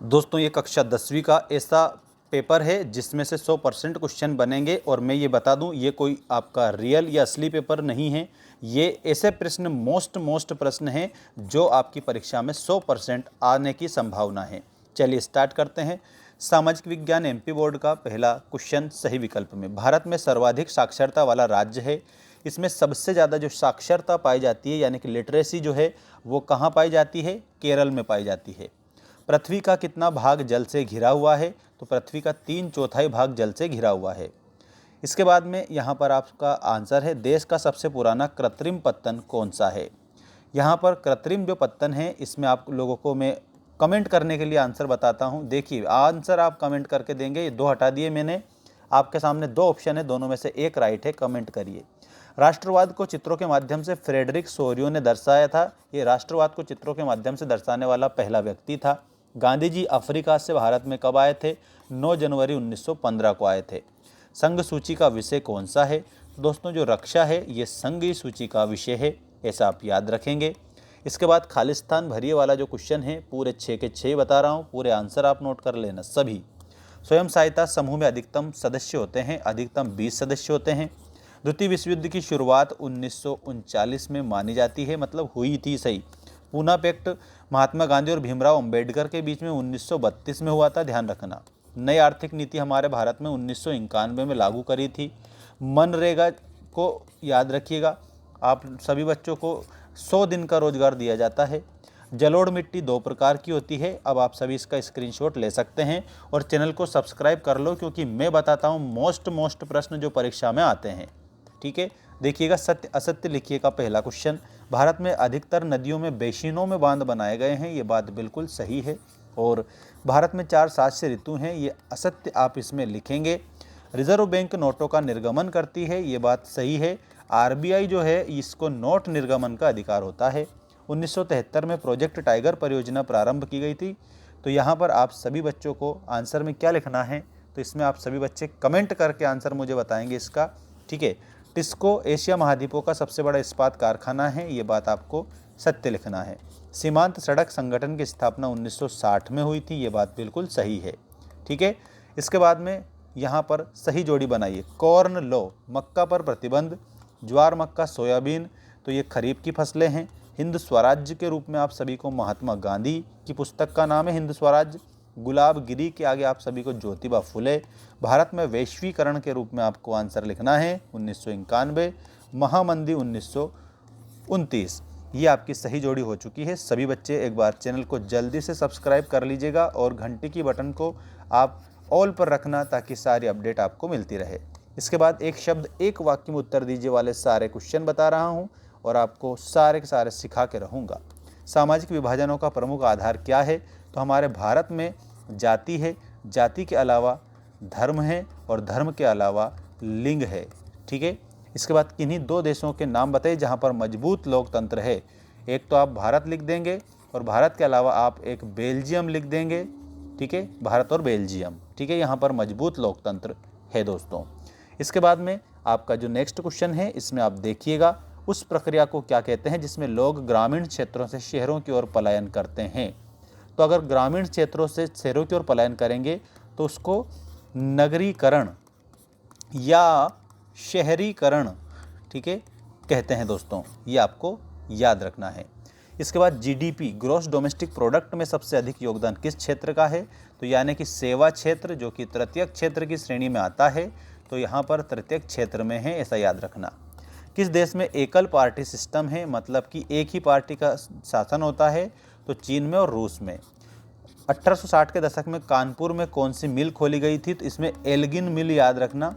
दोस्तों ये कक्षा 10वीं का ऐसा पेपर है जिसमें से 100% क्वेश्चन बनेंगे। और मैं ये बता दूं, ये कोई आपका रियल या असली पेपर नहीं है। ये ऐसे प्रश्न मोस्ट प्रश्न हैं जो आपकी परीक्षा में 100% आने की संभावना है। चलिए स्टार्ट करते हैं। सामाजिक विज्ञान एमपी बोर्ड का पहला क्वेश्चन सही विकल्प में। भारत में सर्वाधिक साक्षरता वाला राज्य है। इसमें सबसे ज़्यादा जो साक्षरता पाई जाती है यानी कि लिटरेसी जो है वो कहाँ पाई जाती है? केरल में पाई जाती है। पृथ्वी का कितना भाग जल से घिरा हुआ है? तो पृथ्वी का 3/4 भाग जल से घिरा हुआ है। इसके बाद में यहाँ पर आपका आंसर है, देश का सबसे पुराना कृत्रिम पत्तन कौन सा है? यहाँ पर कृत्रिम जो पत्तन है इसमें आप लोगों को मैं कमेंट करने के लिए आंसर बताता हूँ। देखिए आंसर आप कमेंट करके देंगे। ये 2 हटा दिए मैंने। आपके सामने 2 ऑप्शन है, दोनों में से एक राइट है। कमेंट करिए। राष्ट्रवाद को चित्रों के माध्यम से फ्रेडरिक सोरियो ने दर्शाया था। ये राष्ट्रवाद को चित्रों के माध्यम से दर्शाने वाला पहला व्यक्ति था। गांधी जी अफ्रीका से भारत में कब आए थे? 9 जनवरी 1915 को आए थे। संघ सूची का विषय कौन सा है? दोस्तों जो रक्षा है ये संघ सूची का विषय है, ऐसा आप याद रखेंगे। इसके बाद खालिस्तान भरिए वाला जो क्वेश्चन है पूरे 6 के 6 बता रहा हूँ, पूरे आंसर आप नोट कर लेना सभी। स्वयं सहायता समूह में अधिकतम सदस्य होते हैं, अधिकतम 20 सदस्य होते हैं। द्वितीय विश्व युद्ध की शुरुआत 1939 में मानी जाती है, मतलब हुई थी सही। पूना पैक्ट महात्मा गांधी और भीमराव अंबेडकर के बीच में 1932 में हुआ था, ध्यान रखना। नई आर्थिक नीति हमारे भारत में 1991 में लागू करी थी। मनरेगा को याद रखिएगा, आप सभी बच्चों को 100 दिन का रोजगार दिया जाता है। जलोढ़ मिट्टी 2 प्रकार की होती है। अब आप सभी इसका स्क्रीनशॉट ले सकते हैं और चैनल को सब्सक्राइब कर लो, क्योंकि मैं बताता हूँ मोस्ट प्रश्न जो परीक्षा में आते हैं। ठीक है, देखिएगा सत्य असत्य लिखिएगा। पहला क्वेश्चन, भारत में अधिकतर नदियों में बेसिनों में बांध बनाए गए हैं। ये बात बिल्कुल सही है। और भारत में 4 शास्य ऋतु हैं, ये असत्य आप इसमें लिखेंगे। रिजर्व बैंक नोटों का निर्गमन करती है, ये बात सही है। आरबीआई जो है इसको नोट निर्गमन का अधिकार होता है। 1973 में प्रोजेक्ट टाइगर परियोजना प्रारंभ की गई थी। तो यहाँ पर आप सभी बच्चों को आंसर में क्या लिखना है, तो इसमें आप सभी बच्चे कमेंट करके आंसर मुझे बताएंगे इसका। ठीक है, टिस्को एशिया महाद्वीपों का सबसे बड़ा इस्पात कारखाना है, ये बात आपको सत्य लिखना है। सीमांत सड़क संगठन की स्थापना 1960 में हुई थी, ये बात बिल्कुल सही है। ठीक है, इसके बाद में यहाँ पर सही जोड़ी बनाइए। कॉर्न लो, मक्का पर प्रतिबंध। ज्वार, मक्का, सोयाबीन, तो ये खरीफ की फसलें हैं। हिंद स्वराज्य के रूप में आप सभी को महात्मा गांधी की पुस्तक का नाम है हिंद स्वराज्य। गुलाब गिरी के आगे आप सभी को ज्योतिबा फुले। भारत में वैश्वीकरण के रूप में आपको आंसर लिखना है 1991। महामंदी 1929। ये आपकी सही जोड़ी हो चुकी है। सभी बच्चे एक बार चैनल को जल्दी से सब्सक्राइब कर लीजिएगा और घंटी की बटन को आप ऑल पर रखना ताकि सारी अपडेट आपको मिलती रहे। इसके बाद एक शब्द एक वाक्य में उत्तर दीजिए वाले सारे क्वेश्चन बता रहा हूँ और आपको सारे के सारे सिखा के रहूँगा। सामाजिक विभाजनों का प्रमुख आधार क्या है? तो हमारे भारत में जाति है, जाति के अलावा धर्म है और धर्म के अलावा लिंग है। ठीक है, इसके बाद किन्हीं 2 देशों के नाम बताइए जहाँ पर मजबूत लोकतंत्र है। एक तो आप भारत लिख देंगे और भारत के अलावा आप एक बेल्जियम लिख देंगे। ठीक है, भारत और बेल्जियम। ठीक है, यहाँ पर मजबूत लोकतंत्र है दोस्तों। इसके बाद में आपका जो नेक्स्ट क्वेश्चन है इसमें आप देखिएगा, उस प्रक्रिया को क्या कहते हैं जिसमें लोग ग्रामीण क्षेत्रों से शहरों की ओर पलायन करते हैं? तो अगर ग्रामीण क्षेत्रों से शहरों की ओर पलायन करेंगे तो उसको नगरीकरण या शहरीकरण, ठीक है, कहते हैं दोस्तों। ये आपको याद रखना है। इसके बाद जीडीपी, ग्रॉस डोमेस्टिक प्रोडक्ट में सबसे अधिक योगदान किस क्षेत्र का है? तो यानी कि सेवा क्षेत्र, जो कि तृतीयक क्षेत्र की श्रेणी में आता है। तो यहाँ पर तृतीयक क्षेत्र में है, ऐसा याद रखना। किस देश में एकल पार्टी सिस्टम है, मतलब कि एक ही पार्टी का शासन होता है? तो चीन में और रूस में। 1860 के दशक में कानपुर में कौन सी मिल खोली गई थी? तो इसमें एल्गिन मिल याद रखना।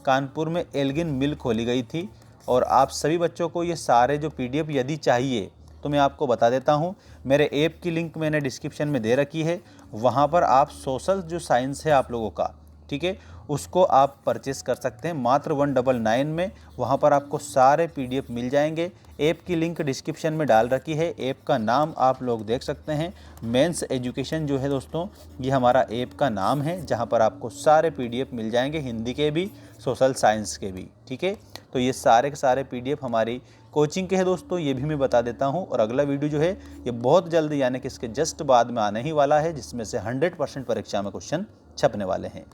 कानपुर में एल्गिन मिल खोली गई थी। और आप सभी बच्चों को ये सारे जो पीडीएफ यदि चाहिए तो मैं आपको बता देता हूँ, मेरे ऐप की लिंक मैंने डिस्क्रिप्शन में दे रखी है। वहाँ पर आप सोशल जो साइंस है आप लोगों का, ठीक है, उसको आप परचेस कर सकते हैं मात्र 199 में। वहाँ पर आपको सारे पीडीएफ मिल जाएंगे। ऐप की लिंक डिस्क्रिप्शन में डाल रखी है। ऐप का नाम आप लोग देख सकते हैं, मेंस एजुकेशन जो है दोस्तों, ये हमारा ऐप का नाम है, जहाँ पर आपको सारे पीडीएफ मिल जाएंगे, हिंदी के भी, सोशल साइंस के भी। ठीक है, तो ये सारे के सारे पीडीएफ हमारी कोचिंग के हैं दोस्तों, ये भी मैं बता देता हूँ। और अगला वीडियो जो है ये बहुत जल्द यानी कि इसके जस्ट बाद में आने ही वाला है, जिसमें से 100% परीक्षा में क्वेश्चन छपने वाले हैं।